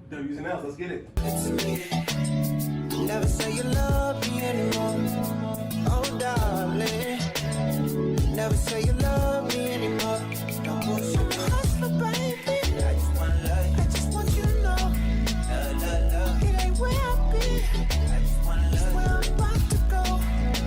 W's and L's. Let's get it. Never say you love me anymore. Oh, darling. Never say you love me anymore. Don't push me, hustler, baby. I just want love. I just want you to know. Love, love, love. It ain't where I've been. I just want love. It's where I'm about to go.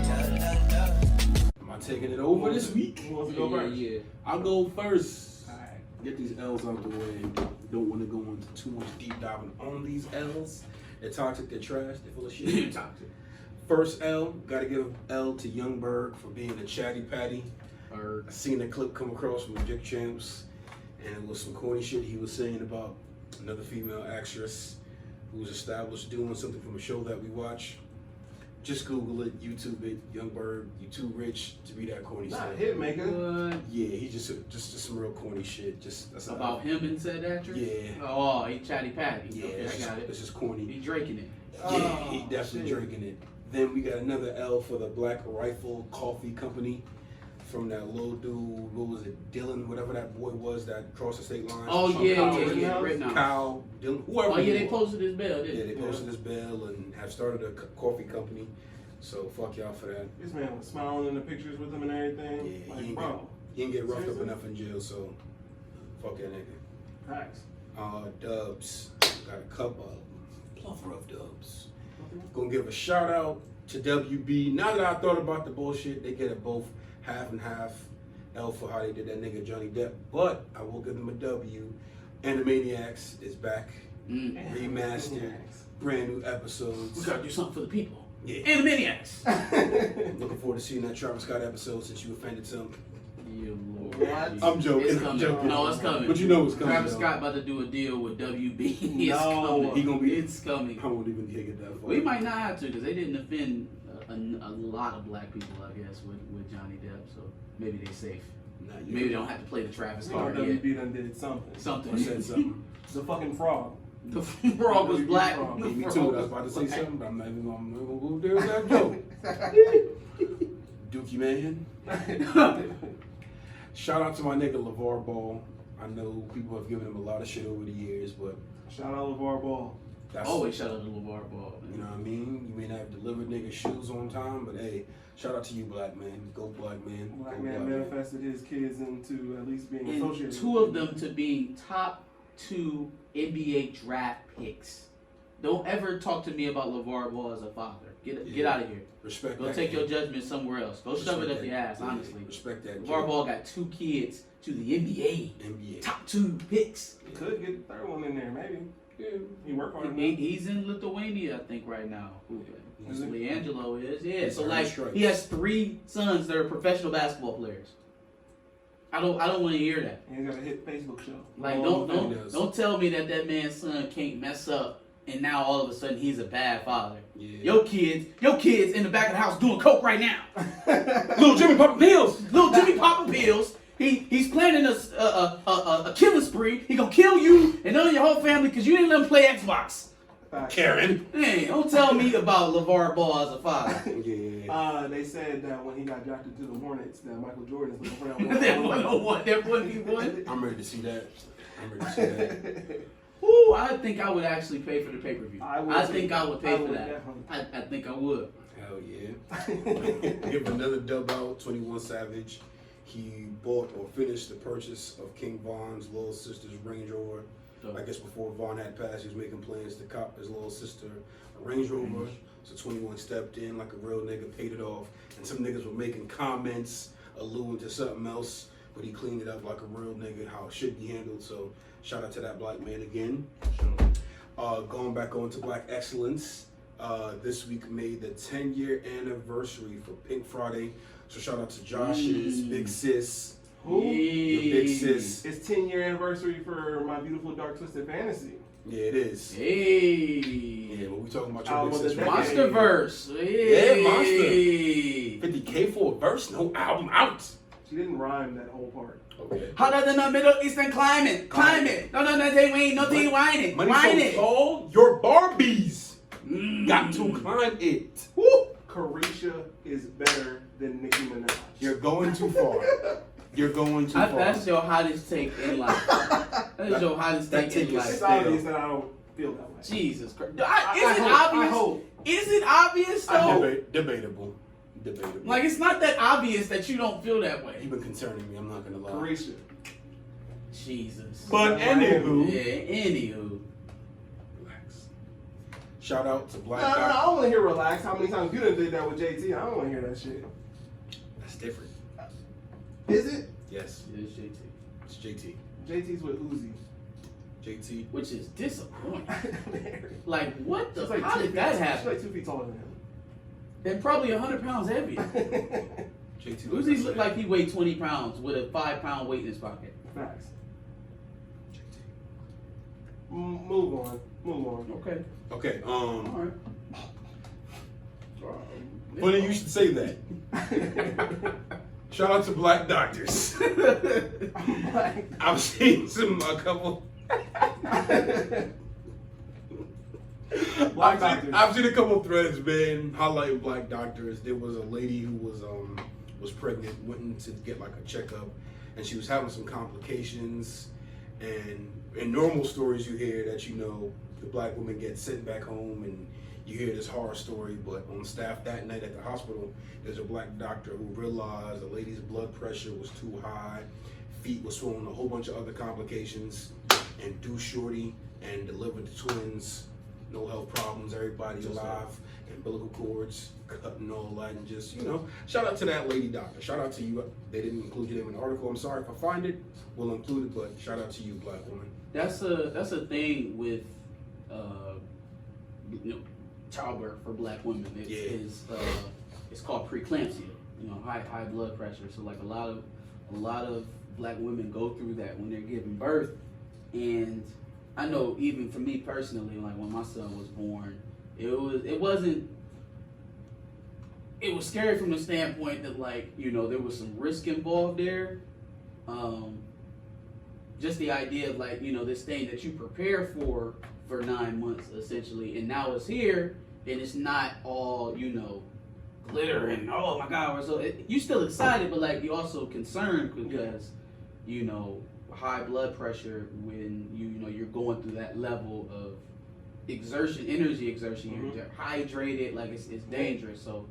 Love, love, love. Am I taking it over this week? Who wants to go first? Yeah. I'll go first. All right. Get these L's out the way. Don't want to go into too much deep diving on these L's. They're toxic, they're trash, they're full of shit. Toxic. First L, gotta give L to Yung Berg for being a Chatty Patty. I seen a clip come across from Dick Champs, and it was some corny shit he was saying about another female actress who was established doing something from a show that we watch. Just Google it, YouTube it, Yung Berg, you too rich to be that corny Not a shit. hit maker. What? Yeah, he just some real corny shit. Just that's About him and said actress? Yeah. Oh, he Chatty Patty. Yeah, Okay, I got it. it's just corny. He drinking it. Yeah, he definitely shit. drinking it. Then we got another L for the Black Rifle Coffee Company from that little dude, what was it, Dylan, whatever that boy was that crossed the state line. Oh, Kyle yeah, Rittenhouse? Rittenhouse. Kyle, Dylan, whoever. Oh, yeah, he they was. posted his bill, didn't Yeah, they posted his bill and have started a coffee company. So fuck y'all for that. This man was smiling in the pictures with him and everything. Yeah, Like, bro. He didn't get roughed Seriously? up enough in jail, so fuck that nigga. Facts. Dubs. Got a couple of plethora of dubs. Gonna give a shout out to WB. Now that I thought about the bullshit, they get it both half and half. L for how they did that nigga Johnny Depp, but I will give them a W. Animaniacs is back, remastered, brand new episodes. We gotta do something for the people. Yeah. Animaniacs. Looking forward to seeing that Travis Scott episode since you offended some. You Lord. What? I'm joking. It's I'm coming. joking. No, it's coming. But you know it's coming. Travis though. Scott about to do a deal with WB. It's No. coming. He gonna be- It's coming. I won't even kick it that far. We might not have to because they didn't offend a lot of black people, I guess, with Johnny Depp. So maybe they're safe. Not yet. Maybe they don't have to play the Travis You know card yet. WB done did something. Something. I said something. The fucking frog. The frog was black. Frog. The Me frog too. I was about to say black. something, but I'm not even gonna go there with that joke. Dookie man. Shout out to my nigga LeVar Ball. I know people have given him a lot of shit over the years, but Shout out LeVar Ball. that's Always shout out to LeVar Ball. You know what I mean? You may not have delivered niggas shoes on time, but hey, shout out to you, black man. Go black man. Black Go man manifested his kids into at least being And associated. two of them to being top 2 NBA draft picks. Don't ever talk to me about LeVar Ball as a father. Get out of here. Respect Go that. take kid. your judgment somewhere else. Go shove it Respect up your that. ass, Yeah, honestly. Respect that. LeVar Ball got 2 kids to the NBA. NBA. Top 2 picks. Could get the third one in there, maybe. Yeah. He worked hard enough. He's in Lithuania, I think, right now. Is it? Leangelo is, yeah. He's So earned like, stripes. he has 3 sons that are professional basketball players. I don't want to hear that. And he's got a hit Facebook show. Like, Oh, don't he does. don't tell me that man's son can't mess up, and now all of a sudden he's a bad father. Yeah. Your kids in the back of the house doing coke right now. Little Jimmy popping pills. Little Jimmy popping pills. He's planning a killing spree. He gonna kill you and your whole family because you didn't let him play Xbox. Facts. Karen. Hey, don't tell me about LeVar Ball as a father. Yeah. They said that when he got drafted to the Hornets, that Michael Jordan is looking for that That one. 101, that 1v1. I'm ready to see that. I'm ready to see that. Ooh, I think I would actually pay for the pay-per-view. I think I would pay for that. definitely. I think I would. Hell yeah. Give another dub out, 21 Savage. He bought or finished the purchase of King Von's little sister's Range Rover. I guess before Vaughn had passed, he was making plans to cop his little sister a Range Rover. So 21 stepped in like a real nigga, paid it off. And some niggas were making comments alluding to something else, but he cleaned it up like a real nigga, how it should be handled. So shout out to that black man again. Going back on to Black Excellence, this week made the 10-year anniversary for Pink Friday. So shout out to Josh's big sis. Who? Your big sis. It's 10-year anniversary for My Beautiful Dark Twisted Fantasy. Yeah, it is. Hey. Yeah, but we talking about your Album big of sis. the right decade. Monsterverse. Yeah, Hey. 50K for a verse, no album out. She didn't rhyme that whole part. Okay. Hotter than the Middle Eastern climate. No, they ain't nothing whining. Money Whine so it. tall, your Barbies got to climb it. Woo! Carisha is better than Nicki Minaj. You're going too far. You're going too far. That's your hottest take in life. That is your hottest That take in take is life. It's obvious that I don't feel that way. Jesus Christ. Is it I obvious? hope. Is it obvious though? Debatable. Like, it's not that obvious that you don't feel that way. You've been concerning me. I'm not gonna lie. Carisha. Jesus. But anywho, Yeah, anywho. relax. Shout out to Black No, Doctor. I don't want to hear relax. How many times you done did that with JT? I don't want to hear that shit. That's different. Is it? Yes, It is JT. it's JT. JT's with Uzi. JT. Which is disappointing. Like, what the? She's like How 2 did feet, that She's happen? like 2 feet taller than him. And probably 100 pounds heavier. JT. Uzi looked like he weighed 20 pounds with a 5-pound weight in his pocket. Facts. JT. Move on. Okay. Okay. All right. Funny you should say that. Shout out to Black doctors. I've seen a couple. Black doctors. I've seen a couple threads, man, highlighting Black doctors. There was a lady who was pregnant, went in to get like a checkup, and she was having some complications. And in normal stories, you hear that the Black woman gets sent back home, and you hear this horror story. But on staff that night at the hospital, there's a Black doctor who realized the lady's blood pressure was too high, feet were swollen, a whole bunch of other complications, and do shorty and delivered the twins. No health problems, everybody alive, umbilical cords cut and all that, and just, shout out to that lady doctor. Shout out to you. They didn't include your name in the article. I'm sorry if I find it. We'll include it, but shout out to you, Black woman. That's a thing with childbirth for Black women. It's called preeclampsia. High blood pressure. So like a lot of Black women go through that when they're giving birth. And I know even for me personally, like when my son was born, it was scary from the standpoint that there was some risk involved there. Just the idea of this thing that you prepare for 9 months essentially, and now it's here and it's not all glitter and oh my God. So you're still excited, but you also concerned because high blood pressure when you're going through that level of energy exertion. You're hydrated, it's dangerous. So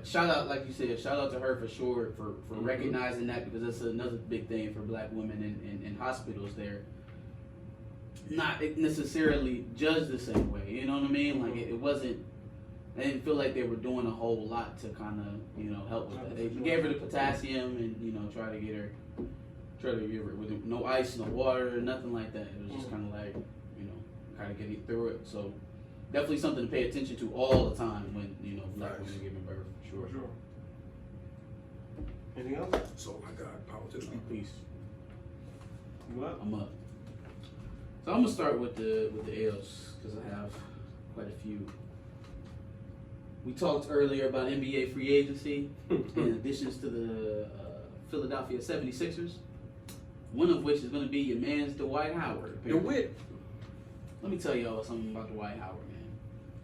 shout out, like you said, shout out to her for sure for recognizing that, because that's another big thing for Black women in hospitals. They're not necessarily judged the same way. You know what I mean? I didn't feel like they were doing a whole lot to kind of help with that. They gave her the potassium and try to give her with no ice, no water, nothing like that. It was just kind of kind of getting through it. So definitely something to pay attention to all the time when Black women are giving birth. Sure. Anything else? So I got power to the people. Peace. You up? I'm up. So I'm gonna start with the L's because I have quite a few. We talked earlier about NBA free agency in additions to the Philadelphia 76ers. One of which is going to be your man's Dwight Howard. DeWitt. Let me tell y'all something about Dwight Howard, man.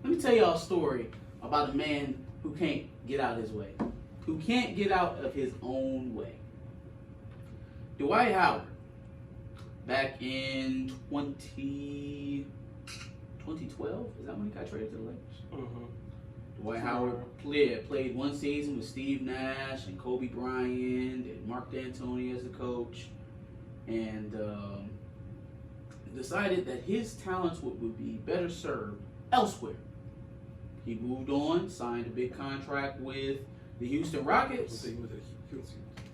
Let me tell y'all a story about a man who can't get out his way. Who can't get out of his own way. Dwight Howard, back in 2012, is that when he got traded to the Lakers? Mm-hmm. Dwight Howard played one season with Steve Nash and Kobe Bryant and Mark D'Antoni as the coach, and decided that his talents would be better served elsewhere. He moved on, signed a big contract with the Houston Rockets,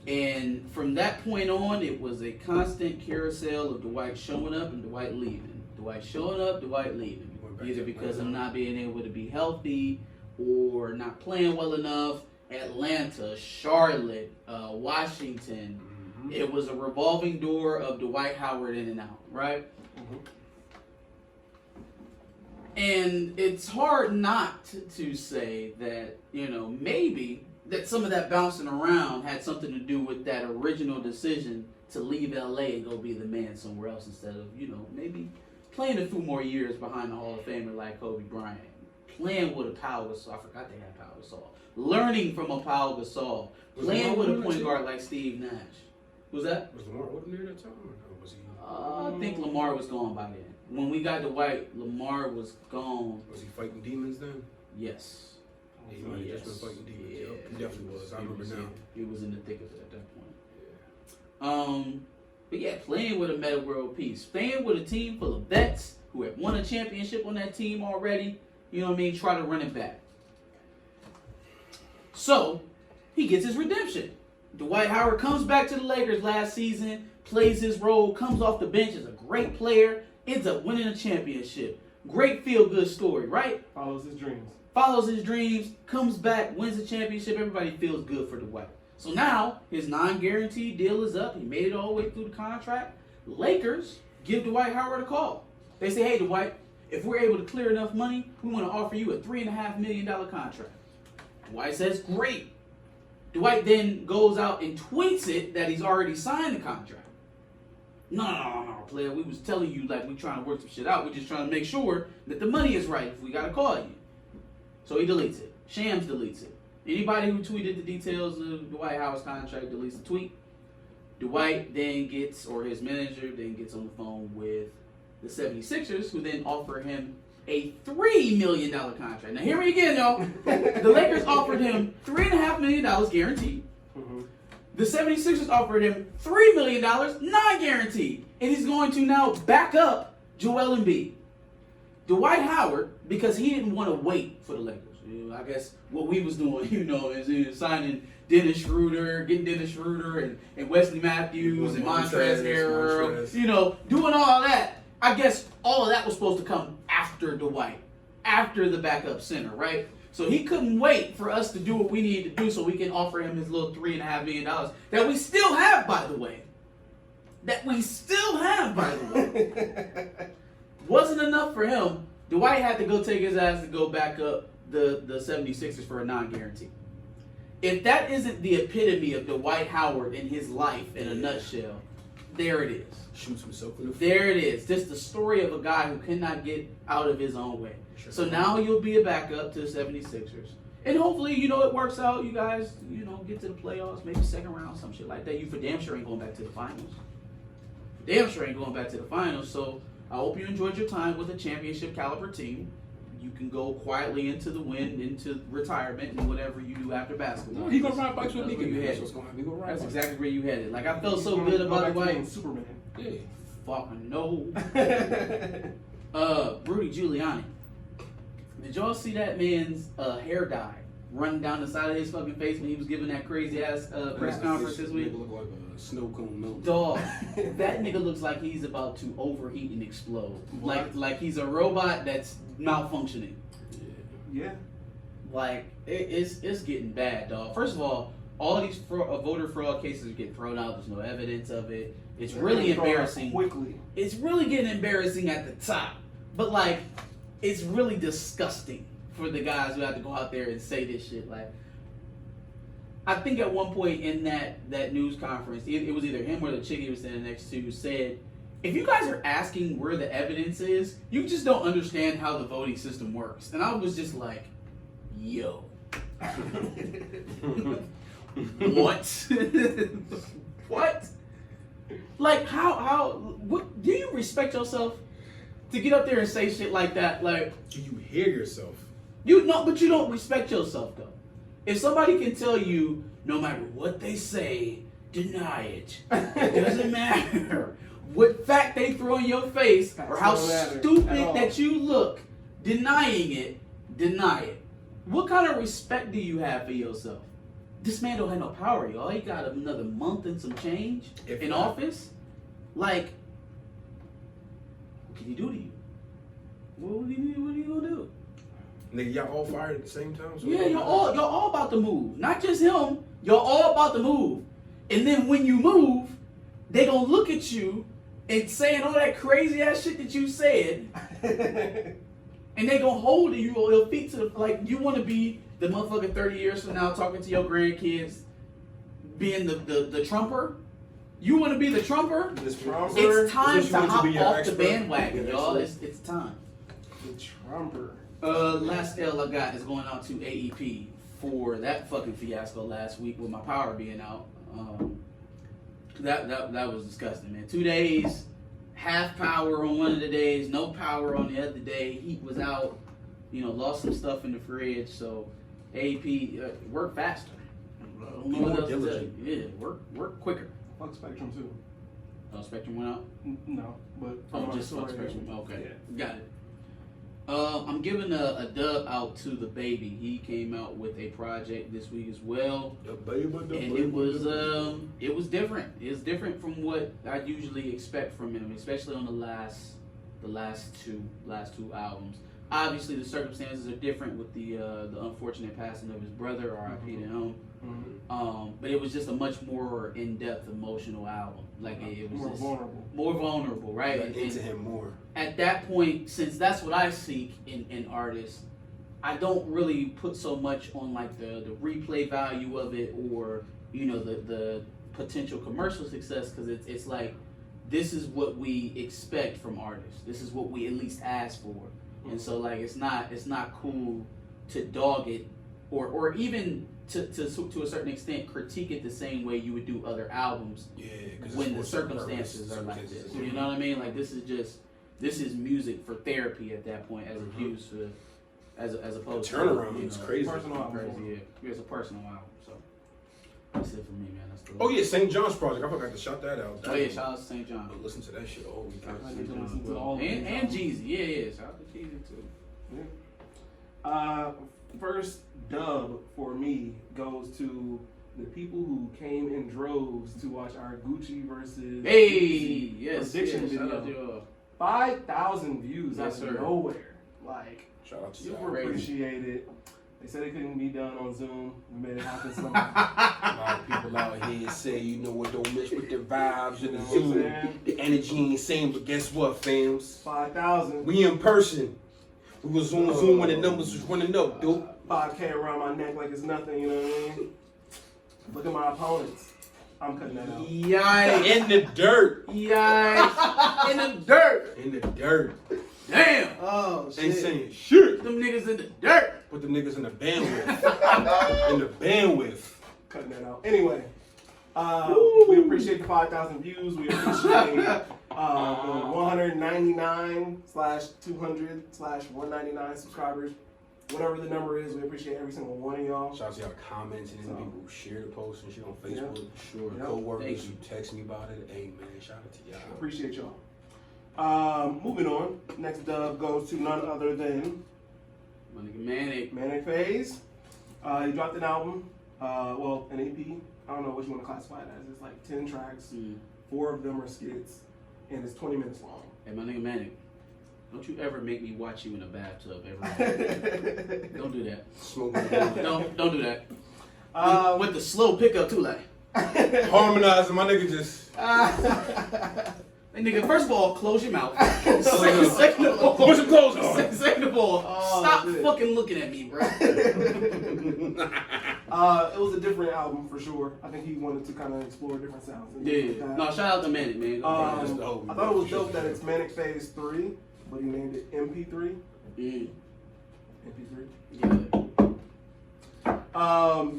and from that point on, it was a constant carousel of Dwight showing up and Dwight leaving. Dwight showing up, Dwight leaving, either because of not being able to be healthy or not playing well enough. Atlanta, Charlotte, Washington. Mm-hmm. It was a revolving door of Dwight Howard in and out, right? Mm-hmm. And it's hard not to say that, maybe that some of that bouncing around had something to do with that original decision to leave LA and go be the man somewhere else instead of, maybe playing a few more years behind the Hall of Famer like Kobe Bryant. Playing with a Pau Gasol. I forgot they had Pau Gasol. Learning from a Pau Gasol. Playing with a point guard like Steve Nash. Who's that? Was Lamar Odom there that time? Or was he? I think Lamar was gone by then. when we got Dwight, Lamar was gone. Was he fighting demons then? Yes. Yeah, he might have just been fighting demons. Yeah. Yep, he definitely was. I remember now. He was in the thick of it at that point. But yeah, playing with a meta world piece, playing with a team full of vets who have won a championship on that team already. You know what I mean? Try to run it back. So he gets his redemption. Dwight Howard comes back to the Lakers last season, plays his role, comes off the bench as a great player, ends up winning a championship. Great feel-good story, right? Follows his dreams. Follows his dreams, comes back, wins the championship. Everybody feels good for Dwight. So now his non-guaranteed deal is up. He made it all the way through the contract. Lakers give Dwight Howard a call. They say, hey, Dwight, if we're able to clear enough money, we want to offer you a $3.5 million contract. Dwight says, great. Dwight then goes out and tweets it that he's already signed the contract. No, player. We was telling you like we trying to work some shit out. We're just trying to make sure that the money is right if we got to call you. So he deletes it. Shams deletes it. Anybody who tweeted the details of Dwight Howard's contract deletes the tweet. Dwight then gets, or his manager then gets on the phone with the 76ers, who then offer him a $3 million contract. Now, hear me again, y'all. The Lakers offered him $3.5 million guaranteed. Mm-hmm. The 76ers offered him $3 million non-guaranteed. And he's going to now back up Joel Embiid. Dwight Howard, because he didn't want to wait for the Lakers. You know, I guess what we was doing, is signing Dennis Schroeder, getting Dennis Schroeder and Wesley Matthews and Montrezl Harrell, doing all that. I guess all of that was supposed to come after Dwight, after the backup center, right? So he couldn't wait for us to do what we needed to do so we can offer him his little $3.5 million that we still have, by the way. Wasn't enough for him. Dwight had to go take his ass to go back up the 76ers for a non-guarantee. If that isn't the epitome of Dwight Howard in his life in a nutshell, there it is. Shoots himself in the foot. There it is. Just the story of a guy who cannot get out of his own way. So now you'll be a backup to the 76ers. And hopefully, it works out. You guys, get to the playoffs, maybe second round, some shit like that. You for damn sure ain't going back to the finals. So I hope you enjoyed your time with a championship caliber team. You can go quietly into the wind, into retirement, and whatever you do after basketball. He gonna ride bikes with me. That's what's going to happen. That's exactly where you headed. Like, I felt so good about Dwight. Superman. Yeah. Fucking no. Rudy Giuliani. Did y'all see that man's hair dye running down the side of his fucking face when he was giving that crazy ass press conference this week? Nigga look like a snow cone melting. Dog, that nigga looks like he's about to overheat and explode. Like he's a robot that's malfunctioning. Yeah. Like it's getting bad, dog. First of all these voter fraud cases are getting thrown out. There's no evidence of it. It's really embarrassing. Quickly. It's really getting embarrassing at the top, but like it's really disgusting for the guys who have to go out there and say this shit. Like, I think at one point in that news conference, it was either him or the chick he was standing next to said, if you guys are asking where the evidence is, you just don't understand how the voting system works. And I was just like, yo. What? What? Like, what, do you respect yourself to get up there and say shit like that? Like, Do you hear yourself? but you don't respect yourself though. If somebody can tell you, no matter what they say, deny it. It doesn't matter what fact they throw in your face or how stupid that you look, denying it, deny it. What kind of respect do you have for yourself? This man don't have no power, y'all. He got another month and some change in office. Like, what can he do to you? What are you gonna do? Nigga, y'all all fired at the same time? So Yeah, y'all all about to move. Not just him. Y'all all about to move. And then when you move, they gonna look at you and saying all that crazy ass shit that you said, and they gonna hold you on your feet to the, like, you want to be the motherfucker 30 years from now talking to your grandkids, being the Trumper. You want to be the Trumper? This Trumper. It's time to hop off expert? the bandwagon, y'all. It's time. The Trumper. Last L I got is going out to AEP for that fucking fiasco last week with my power being out. That was disgusting, man. 2 days, half power on one of the days, no power on the other day. Heat was out, lost some stuff in the fridge. So AP work faster. I don't know what else to tell you. Yeah, work quicker. Fuck Spectrum too. Oh, Spectrum went out? No, but Just fuck Spectrum. Okay, yeah. got it. I'm giving a dub out to the baby. He came out with a project this week as well, and it was different. It's different from what I usually expect from him, especially on the last two albums. Obviously, the circumstances are different with the unfortunate passing of his brother, R.I.P. to him. But it was just a much more in-depth, emotional album. Like it was more vulnerable, right? Got into him more. At that point, since that's what I seek in artists, I don't really put so much on like the replay value of it or the potential commercial success, because it's like this is what we expect from artists. This is what we at least ask for, and so like it's not cool to dog it or even to a certain extent critique it the same way you would do other albums. Yeah, when the circumstances are like this. You know what I mean? Like this is music for therapy at that point, as opposed to as opposed the turnaround is crazy. Personal album. Crazy, yeah. It's a personal album, so that's it for me, man. That's the Oh yeah, St. John's Project. I forgot to shout that out. Oh yeah, shout out to St. John. Listen to that shit all weekend. And Jeezy, yeah. Shout out to Jeezy too. Yeah. First dub for me goes to the people who came in droves to watch our Gucci versus prediction video. 5,000 views out of nowhere. Like, shout out to super appreciate it. They said it couldn't be done on Zoom. We made it happen somehow. A lot of people out here say, don't mess with the vibes of the Zoom. The energy ain't same, but guess what, fams? 5,000. We in person. We was on Zoom when the numbers was running up, dude. 5K around my neck like it's nothing, you know what I mean? Look at my opponents. I'm cutting that out. Yikes. In the dirt. Yikes. In the dirt. In the dirt. Damn. Oh, shit. Ain't saying shit. Them niggas in the dirt. Put them niggas in the bandwidth. In the bandwidth. Cutting that out. Anyway, we appreciate the 5,000 views. We appreciate the 199/200/199 subscribers. Whatever the number is, we appreciate every single one of y'all. Shout out to y'all commenting and people who share the post and shit on Facebook. Yep. Sure. Yep. Co-workers who text me about it. Hey man, shout out to y'all. Appreciate y'all. Moving on. Next dub goes to none other than My nigga Manic Phase. He dropped an album, an EP. I don't know what you want to classify it as. It's like 10 tracks. 4 of them are skits, and it's 20 minutes long. Hey, my nigga Manic, don't you ever make me watch you in a bathtub ever. Don't do that. Smoking. Don't do that. With the slow pickup too, like. Harmonizing, my nigga just. Hey, nigga, first of all, close your mouth. Second of all, put some clothes on. Second of all, stop fucking looking at me, bro. It was a different album for sure. I think he wanted to kind of explore different sounds. Yeah. No, shout out to Manic, man. I thought it was dope that it's Manic Phase 3, but he named it MP3. MP3. Yeah.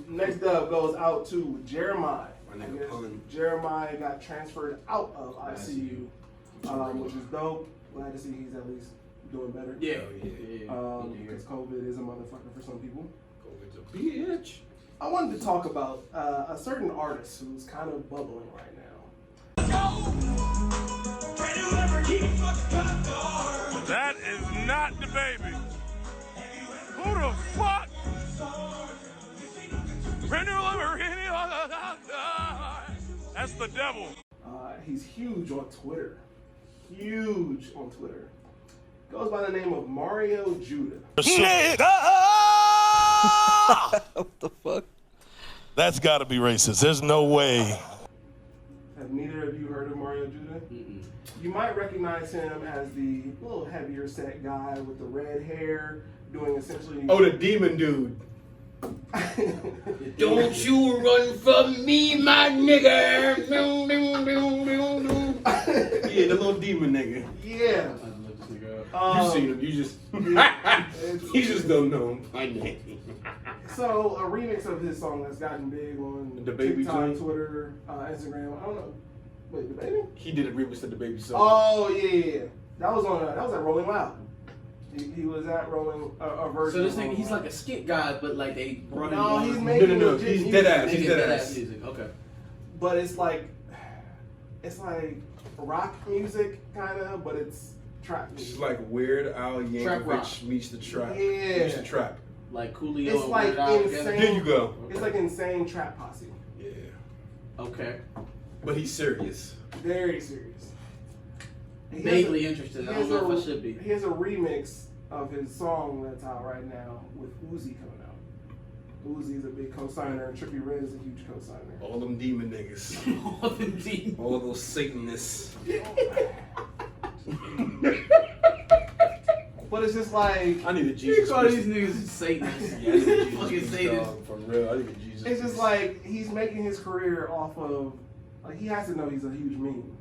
Next up goes out to Jeremiah. My nigga Pun. Jeremiah got transferred out of ICU, which is dope. Glad to see he's at least doing better. Yeah. Because COVID is a motherfucker for some people. COVID's a bitch. I wanted to talk about a certain artist who's kind of bubbling right now. That is not the baby. Who the fuck? That's the devil. He's huge on Twitter. Goes by the name of Mario Judah. What the fuck? That's got to be racist. There's no way. Have neither of you heard of Mario Judah? You might recognize him as the little heavier set guy with the red hair, doing essentially. Oh, the demon dude. Don't you run from me, my nigga. Yeah, the little demon nigga. Yeah. You seen him. You just you just don't know him by name. So a remix of his song that's gotten big on The Baby TikTok, Joint? Twitter, Instagram. I don't know. Wait, the baby? He did a remix of the baby song. Oh yeah. That was at Rolling Loud. He was at Rolling a version. So this nigga, he's like a skit guy, but like they brought him. No, he's on. making No. legit He's music. dead ass. He's Making dead dead ass. music. Okay. But it's like rock music kind of, but it's trap It's music. like Weird Al Trap rock. Yankovic meets the trap. Yeah. Meets the trap. Like Coolio. It's and like Weird Al insane. together. There you go. It's like insane trap posse. Yeah. Okay. But he's serious. Very serious. He has Vaguely a- interested. I he don't has know a- if I should be. He has a remix of his song that's out right now with Uzi coming out. Uzi's a big co-signer, and Trippie Redd is a huge co-signer. All them demon niggas. All the demons. All those Satanists. But it's just like I need a You Jesus. call Christ. these niggas Satanists. Yeah, I need a Fucking Jesus Satanists. dog, for real. I need a Jesus. it's just like he's making his career off of like he has to know he's a huge meme.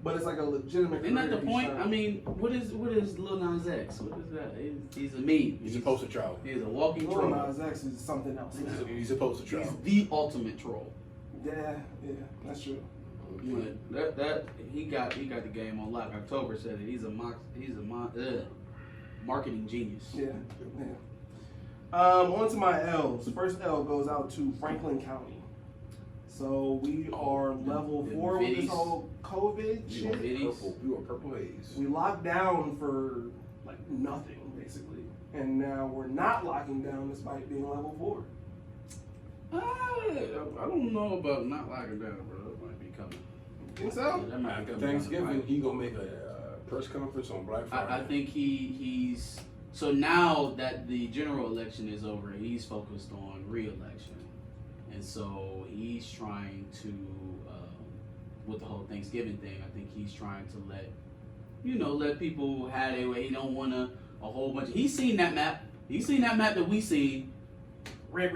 But it's like a legitimate Isn't that career the he's point? trying- I mean, what is Lil Nas X? What is that? He's a meme. He's a poster child. He's a walking Lil troll. Nas X is something else. He's a poster He's child. the ultimate troll. Yeah, that's true. But that he got the game on lock. October said it. He's a marketing genius. Yeah. On to my L's. First L goes out to Franklin County. So we are level 4 with this whole COVID shit. Purple. You are purple haze. We locked down for like nothing basically, and now we're not locking down despite being level 4. I don't know about not locking down, bro. That might be coming. Think so? Yeah, that might be After coming. Thanksgiving, he gonna make a press conference on Black Friday. I think he's so now that the general election is over, he's focused on re-election, and so he's trying to with the whole Thanksgiving thing. I think he's trying to let people have their way. He don't want a whole bunch. He's seen that map. He's seen that map that we see. Red.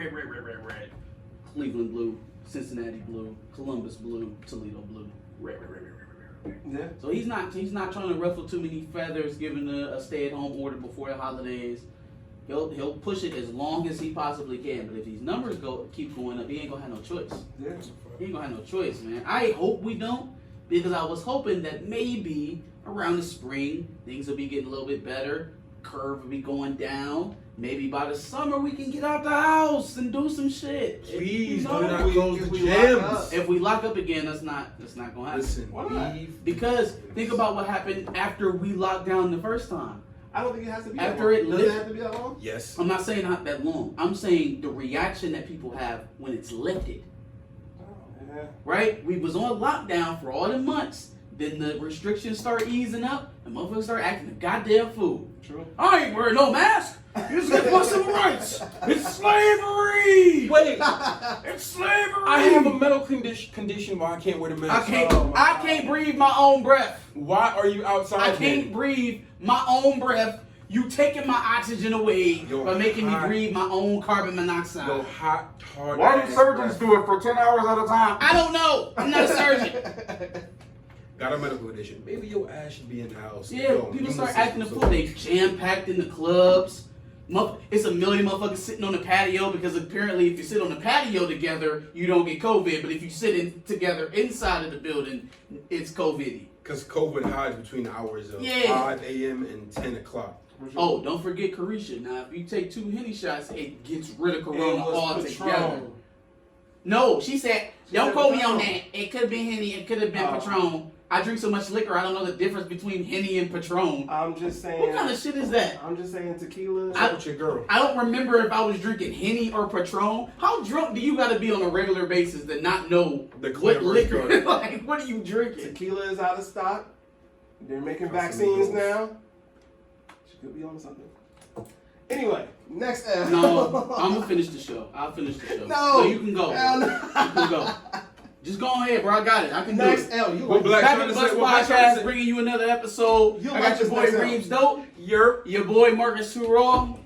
Cleveland blue, Cincinnati blue, Columbus blue, Toledo blue. Red. Yeah. So he's not trying to ruffle too many feathers, given a stay-at-home order before the holidays. He'll push it as long as he possibly can. But if these numbers keep going up, he ain't gonna have no choice. Yeah. He ain't gonna have no choice, man. I hope we don't, because I was hoping that maybe around the spring things will be getting a little bit better. Curve will be going down. Maybe by the summer we can get out the house and do some shit. Please You do know, not close the we lock up- gyms. if we lock up again, that's not gonna happen. Listen, Why not? Because think about what happened after we locked down the first time. I don't think it has to be After that long. it Does lit- it have to be that long? Yes. I'm not saying not that long. I'm saying the reaction that people have when it's lifted. Oh, yeah. Right? We was on lockdown for all the months. Then the restrictions start easing up, and motherfuckers start acting a goddamn fool. True. I ain't wearing no mask. You just get some rights. It's slavery. Wait, It's slavery. I have a medical condition why I can't wear the mask. I can't breathe my own breath. Why are you outside? I can't then? breathe my own breath. You taking my oxygen away Yo, by making me hot- breathe my own carbon monoxide. Yo, hot, hard. Why do ass surgeons breath. do it for 10 hours at a time? I don't know. I'm not a surgeon. Got a medical condition. Maybe your ass should be in the house. Yeah, Yo, people you start must acting the say fool. They jam-packed in the clubs. It's a million motherfuckers sitting on the patio because apparently if you sit on the patio together, you don't get COVID. But if you sit together inside of the building, it's COVID. Because COVID hides between the hours of Yeah. 5 a.m. and 10 o'clock. Oh, don't forget Carisha. Now, if you take 2 Henny shots, it gets rid of It Corona was altogether. Patron. No, she said, don't said quote me Patron. on that. It could have been Henny. It could have been Oh. Patron. I drink so much liquor, I don't know the difference between Henny and Patron. I'm just saying. What kind of shit is that? I'm just saying tequila. I- What's your girl? I don't remember if I was drinking Henny or Patron. How drunk do you got to be on a regular basis to not know The what clever liquor? drug. Like, what are you drinking? Tequila is out of stock. They're making Got some vaccines goals. now. She could be on something. Anyway, next L. No, I'm gonna finish the show. I'll finish the show. No. So you can go. Hell no. You can go. Just go ahead, bro. I got it. I can do Next it. L. You What like Black Back trying at to the say? Bus What Black trying to Podcast, say? bringing you another episode. You I like got your this boy next L. Reem's Dope, your boy Marcus Turall,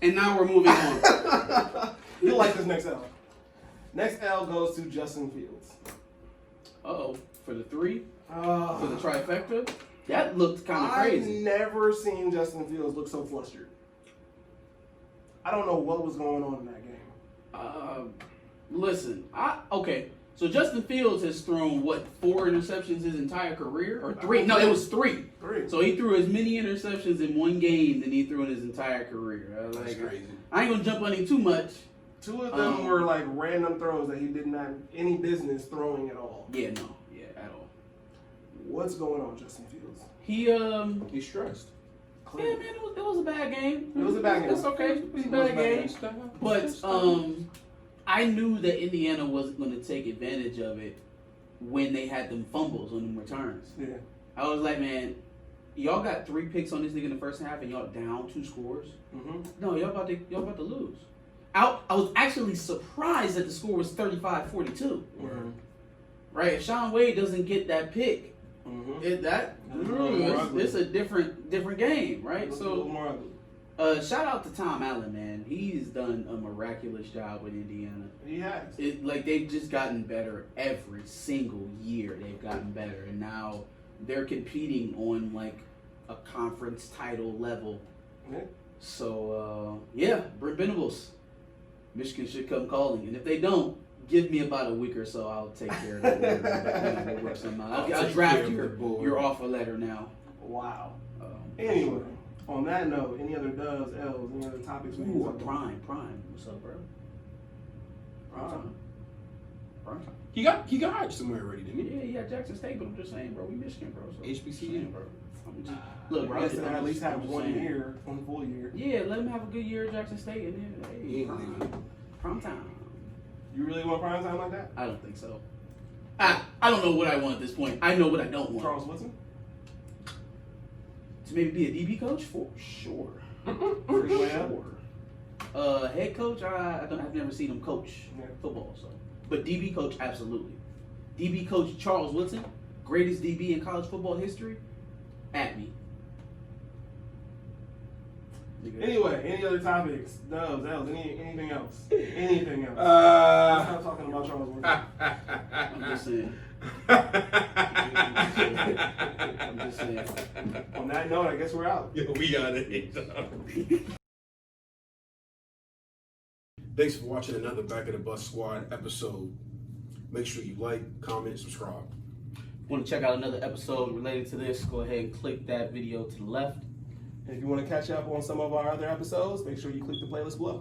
and now we're moving on. You like this next L. Next L goes to Justin Fields. Uh-oh. For the 3? For Uh, the trifecta? That looked kind of I've crazy. never seen Justin Fields look so flustered. I don't know what was going on in that game. Listen, okay. So Justin Fields has thrown, 4 interceptions his entire career? Or 3? No, it was 3. 3. So he threw as many interceptions in one game than he threw in his entire career. That's crazy. I ain't going to jump on him too much. 2 of them were like random throws that he didn't have any business throwing at all. Yeah, no. Yeah, at all. What's going on, Justin Fields? He's stressed. Yeah, man, it was a bad game. It was a bad game. It's okay. It was a bad game. But I knew that Indiana wasn't going to take advantage of it when they had them fumbles on them returns. Yeah. I was like, man, y'all got 3 picks on this nigga in the first half and y'all down 2 scores. Mm-hmm. No, y'all about to lose. I was actually surprised that the score was 35-42. Mm-hmm. Right? If Sean Wade doesn't get that pick, Mm-hmm. it's a different game, right? It's a So little more ugly. shout out to Tom Allen, man. He's done a miraculous job with Indiana. He has. They've just gotten better every single year. They've gotten better, and now they're competing on like a conference title level. Yeah. So Brent Venables, Michigan should come calling, and if they don't, give me about a week or so. I'll take care of it. We'll work something out. I'll draft your offer letter now. Wow. Anyway, on that note, any other dubs, L's, any other topics we can talk about? Prime. What's up, bro? Prime. He got hired somewhere already, didn't he? Yeah, he had Jackson State, but I'm just saying, bro, we Michigan, bro. So HBCU, bro. Look, bro, I guess at least have one full year. Yeah, let him have a good year at Jackson State, and then He ain't leaving. prime time. You really want prime time like that? I don't think so. I don't know what I want at this point. I know what I don't want. Charles Woodson? To maybe be a DB coach? For sure. For sure. Head coach, I've never seen him coach football, so. But DB coach, absolutely. DB coach Charles Woodson, greatest DB in college football history, at me. Anyway, any other topics? Dubs, L's, anything else? Anything else? Let's stop talking about Charles Woodson. I'm just saying. I'm just saying. On that note, I guess we're out. Yeah, we got it. Thanks for watching another Back of the Bus Squad episode. Make sure you like, comment, subscribe. Want to check out another episode related to this, go ahead and click that video to the left. And if you want to catch up on some of our other episodes, make sure you click the playlist below.